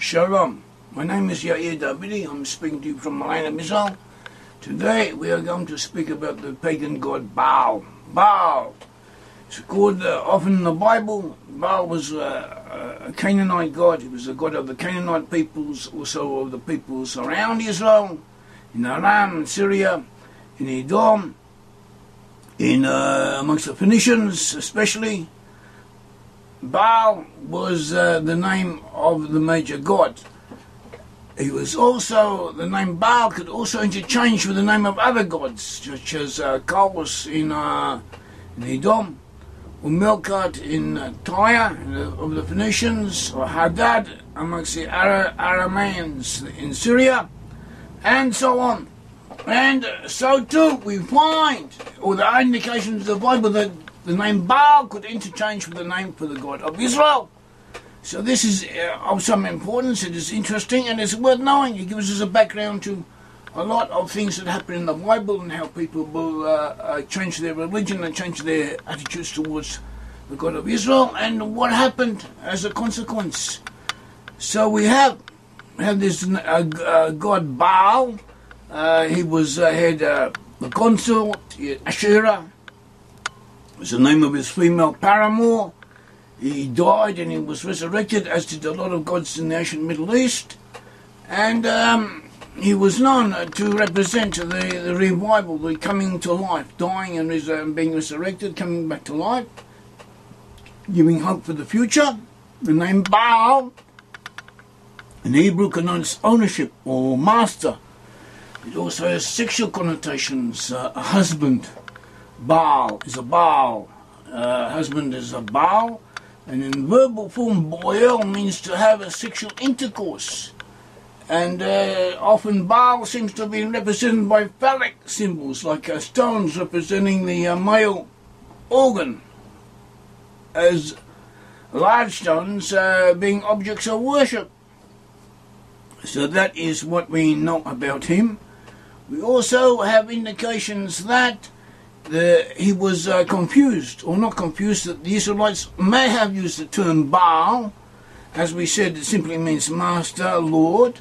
Shalom, my name is Yair Davidiy. I'm speaking to you from the land of Israel. Today we are going to speak about the pagan god Baal. Baal is called often in the Bible. Baal was a Canaanite god. He was the god of the Canaanite peoples, also of the peoples around Israel, in Aram, in Syria, in Edom, in amongst the Phoenicians especially. Baal was the name of the major god. He was also, the name Baal could also interchange with the name of other gods, such as Kalbos in Edom, or Melkat in Tyre of the Phoenicians, or Hadad amongst the Arameans in Syria, and so on. And so too we find, or there are indications of the Bible that the name Baal could interchange with the name for the God of Israel. So this is of some importance. It is interesting and it's worth knowing. It gives us a background to a lot of things that happen in the Bible and how people will change their religion and change their attitudes towards the God of Israel and what happened as a consequence. So we have this god Baal. He was had the consort, Asherah. Was the name of his female paramour. He died and he was resurrected, as did a lot of gods in the ancient Middle East. And he was known to represent the revival, the coming to life, dying and being resurrected, coming back to life, giving hope for the future. The name Baal in Hebrew connotes ownership or master. It also has sexual connotations. A husband. Baal is a Baal. Husband is a Baal. And in verbal form, boel means to have a sexual intercourse. And often Baal seems to be represented by phallic symbols, like stones representing the male organ, as large stones being objects of worship. So that is what we know about him. We also have indications that he was confused, or not confused, that the Israelites may have used the term Baal. As we said, it simply means master, Lord,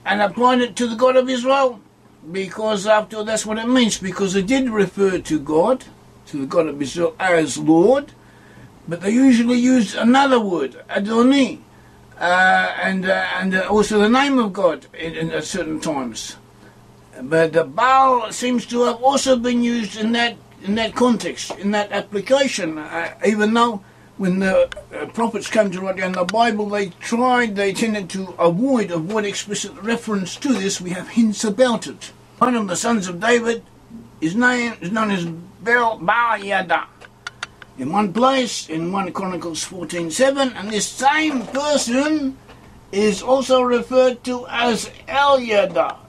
and applied it to the God of Israel, because after all, that's what it means, because it did refer to God, to the God of Israel as Lord, but they usually used another word, Adoni, and also the name of God at certain times. But the Baal seems to have also been used in that context, in that application, even though when the prophets came to write down the Bible, they tended to avoid explicit reference to this. We have hints about it. One of the sons of David is known as Baal Yada. In one place, in 1 Chronicles 14:7, and this same person is also referred to as El Yada.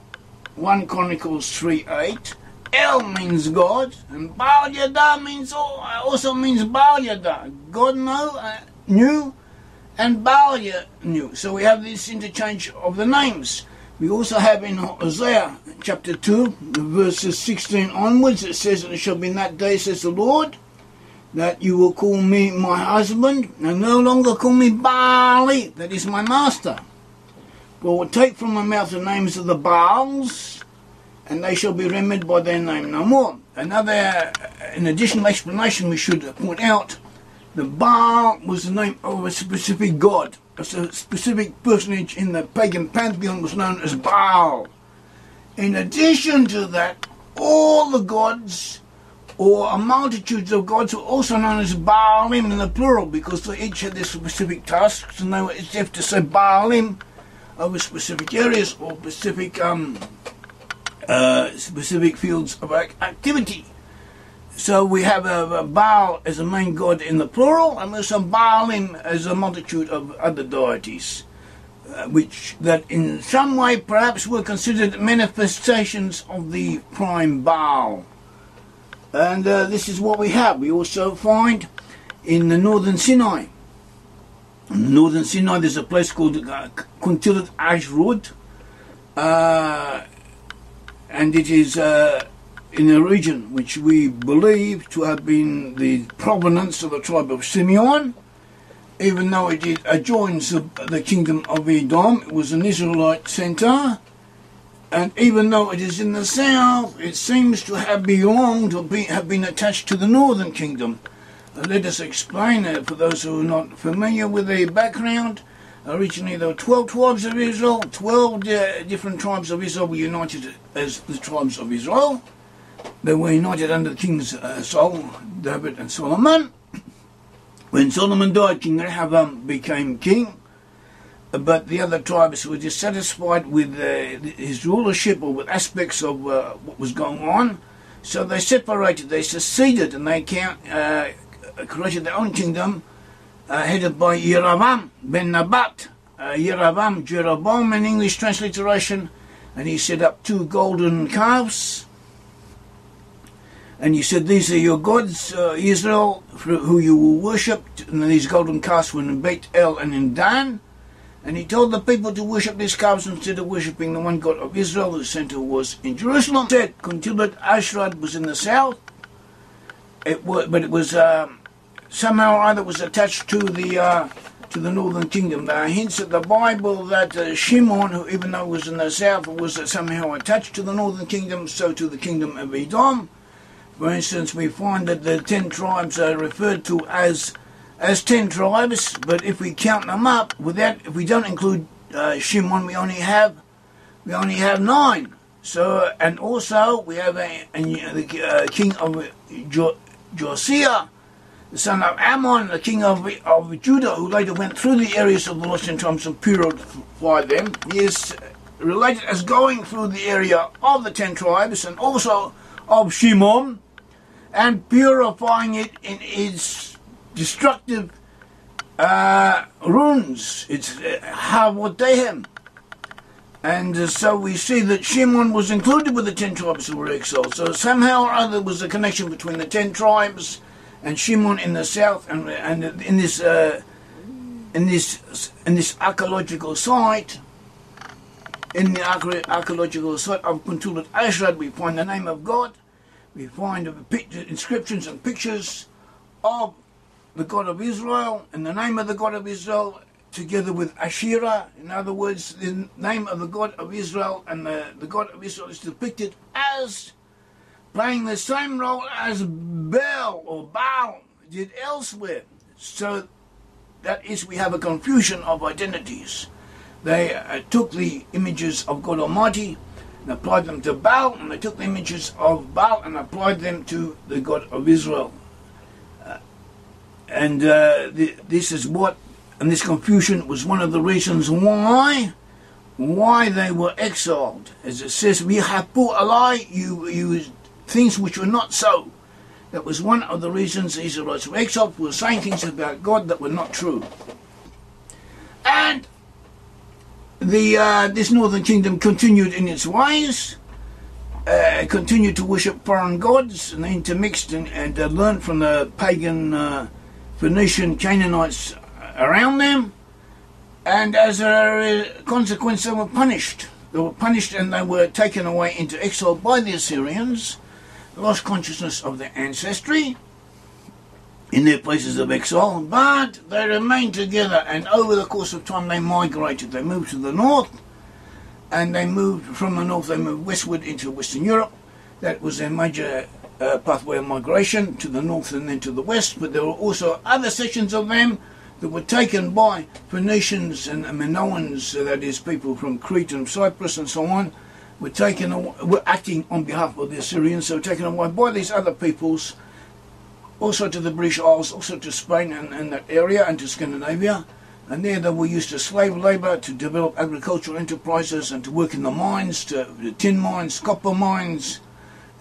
1 Chronicles 3:8. El means God, and Baal Yada also means Baal Yada. God knew, and Baal knew. So we have this interchange of the names. We also have in Hosea chapter 2, verses 16 onwards, it says, "And it shall be in that day, says the Lord, that you will call me my husband, and no longer call me Baali, that is my master. For I will take from my mouth the names of the Baals, and they shall be remembered by their name no more." Another, an additional explanation we should point out, the Baal was the name of a specific god. A specific personage in the pagan pantheon was known as Baal. In addition to that, all the gods, or a multitude of gods, were also known as Baalim in the plural, because they each had their specific tasks, and they were have to say Baalim over specific areas or specific fields of activity. So we have a Baal as a main god in the plural, and there's some Baalim as a multitude of other deities, which that in some way perhaps were considered manifestations of the prime Baal. And this is what we have. We also find in the northern Sinai. In northern Sinai, there's a place called Consequently Ashrod, and it is in a region which we believe to have been the provenance of the tribe of Simeon, even though it adjoins the kingdom of Edom, it was an Israelite centre. And even though it is in the south, it seems to have belonged or have been attached to the northern kingdom. Let us explain for those who are not familiar with the background. Originally there were 12 tribes of Israel. 12 different tribes of Israel were united as the tribes of Israel. They were united under Kings Saul, David and Solomon. When Solomon died, King Rehoboam became king. But the other tribes were dissatisfied with his rulership or with aspects of what was going on. So they separated, they seceded, and they created their own kingdom, headed by Yeroboam ben Nebat. Yeroboam, Jeroboam in English transliteration, and he set up 2 golden calves. And he said, these are your gods, Israel, who you will worship. And these golden calves were in Brit-Am and in Dan. And he told the people to worship these calves instead of worshipping the one God of Israel, whose center was in Jerusalem. He said Consequently Asherah was in the south, but it was somehow or other was attached to the northern kingdom. There are hints in the Bible that Shimon, who even though was in the south, was somehow attached to the northern kingdom, so to the kingdom of Edom. For instance, we find that the 10 tribes are referred to as 10 tribes, but if we count them up, if we don't include Shimon, we only have 9. So, and also we have the king of Josiah, the son of Ammon, the king of Judah, who later went through the areas of the lost 10 tribes and purified them. He is related as going through the area of the 10 tribes and also of Shimon, and purifying it in its destructive ruins. It's Havotehem. And so we see that Shimon was included with the 10 tribes who were exiled. So somehow or other there was a connection between the 10 tribes and Shimon in the south, and in this archaeological site. In the archaeological site of Consequently Asherah, we find the name of God. We find inscriptions and pictures of the God of Israel, and the name of the God of Israel together with Asherah. In other words, the name of the God of Israel and the God of Israel is depicted as playing the same role as Baal or Baal did elsewhere. So that is, we have a confusion of identities. They took the images of God Almighty and applied them to Baal, and they took the images of Baal and applied them to the God of Israel. This is what, and this confusion was one of the reasons why they were exiled. As it says, we have put a lie, you things which were not so. That was one of the reasons the Israelites were exiled, were saying things about God that were not true. And this northern kingdom continued in its ways, continued to worship foreign gods, and they intermixed and learned from the pagan Phoenician Canaanites around them, and as a consequence they were punished. They were punished and they were taken away into exile by the Assyrians, lost consciousness of their ancestry in their places of exile, but they remained together, and over the course of time they migrated. They moved to the north, and they moved from the north, they moved westward into Western Europe. That was their major pathway of migration, to the north and then to the west. But there were also other sections of them that were taken by Phoenicians and Minoans, that is, people from Crete and Cyprus and so on, were acting on behalf of the Assyrians. They were taken away by these other peoples, also to the British Isles, also to Spain and that area, and to Scandinavia. And there they were used to slave labour, to develop agricultural enterprises, and to work in the mines, the tin mines, copper mines,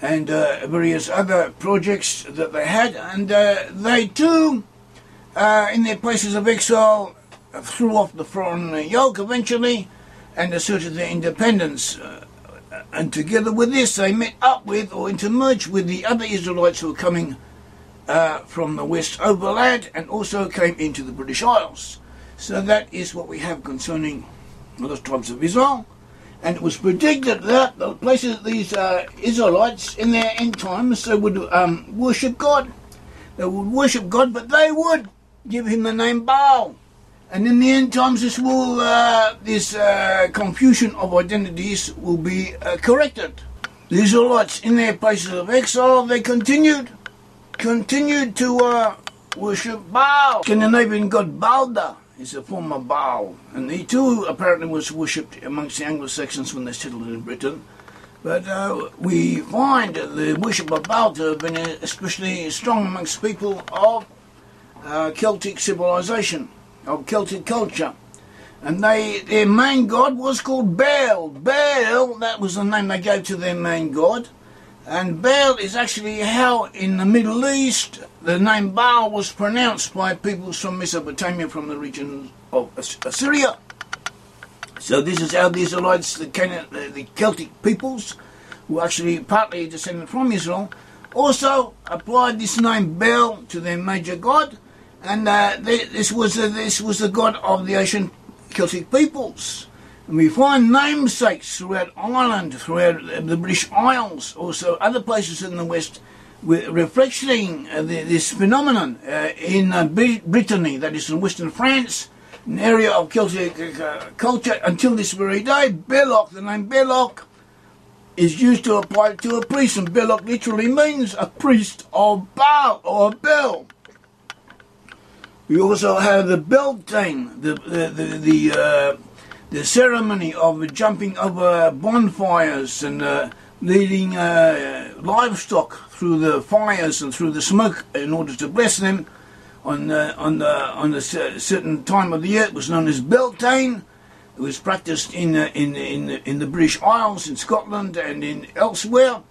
and various other projects that they had. And they too, in their places of exile, threw off the foreign yoke eventually and asserted their independence. And together with this, they met up with or intermerged with the other Israelites who were coming from the west overland, and also came into the British Isles. So that is what we have concerning the tribes of Israel. And it was predicted that the places these Israelites in their end times, they would worship God. They would worship God, but they would give him the name Baal. And in the end times, this confusion of identities will be corrected. The Israelites, in their places of exile, they continued to worship Baal. Scandinavian god Balder is a form of Baal, and he too apparently was worshipped amongst the Anglo-Saxons when they settled in Britain. But we find the worship of Baal to have been especially strong amongst people of Celtic civilization, of Celtic culture. And their main god was called Baal. Baal, that was the name they gave to their main god. And Baal is actually how in the Middle East the name Baal was pronounced by peoples from Mesopotamia, from the region of Assyria. So this is how the Israelites, the Celtic peoples, who actually partly descended from Israel, also applied this name Baal to their major god. And this was the god of the ancient Celtic peoples. And we find namesakes throughout Ireland, throughout the British Isles, also other places in the West, reflecting this phenomenon in Brittany, that is in Western France, an area of Celtic culture until this very day. Belloc, the name Belloc, is used to apply to a priest, and Belloc literally means a priest of Baal or Baal. We also have the Beltane, the ceremony of jumping over bonfires and leading livestock through the fires and through the smoke in order to bless them on a certain time of the year. It was known as Beltane. It was practiced in the British Isles, in Scotland, and in elsewhere.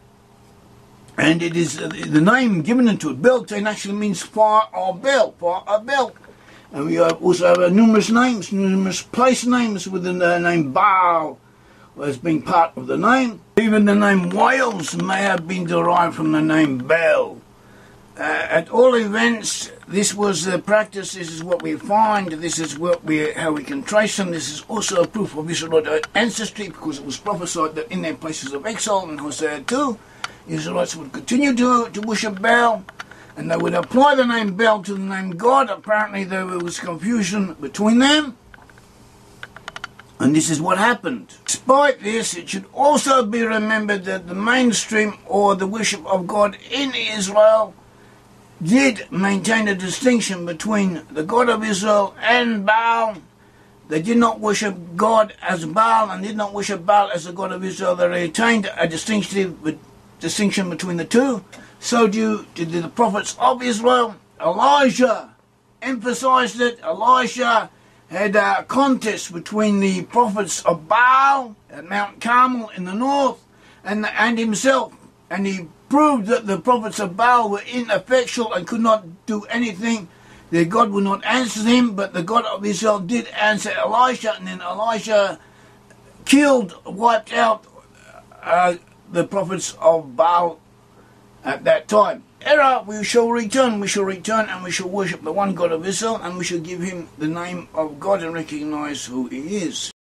And it is the name given to it. Beltane actually means fire of Baal, fire of Baal. And we also have numerous names, numerous place names with the name Baal as being part of the name. Even the name Wales may have been derived from the name Baal. At all events, this was the practice. This is what we find. This is how we can trace them. This is also a proof of Israelite ancestry, because it was prophesied that in their places of exile in Hosea 2, Israelites would continue to worship Baal, and they would apply the name Baal to the name God. Apparently there was confusion between them, and this is what happened. Despite this, it should also be remembered that the mainstream, or the worship of God in Israel, did maintain a distinction between the God of Israel and Baal. They did not worship God as Baal and did not worship Baal as the God of Israel. They retained a distinction between the two. So did the prophets of Israel. Elijah emphasized it. Elijah had a contest between the prophets of Baal at Mount Carmel in the north and himself. And he proved that the prophets of Baal were ineffectual and could not do anything. Their God would not answer them, but the God of Israel did answer Elijah, and then Elijah wiped out the prophets of Baal at that time. We shall return, and we shall worship the one God of Israel, and we shall give him the name of God and recognize who he is.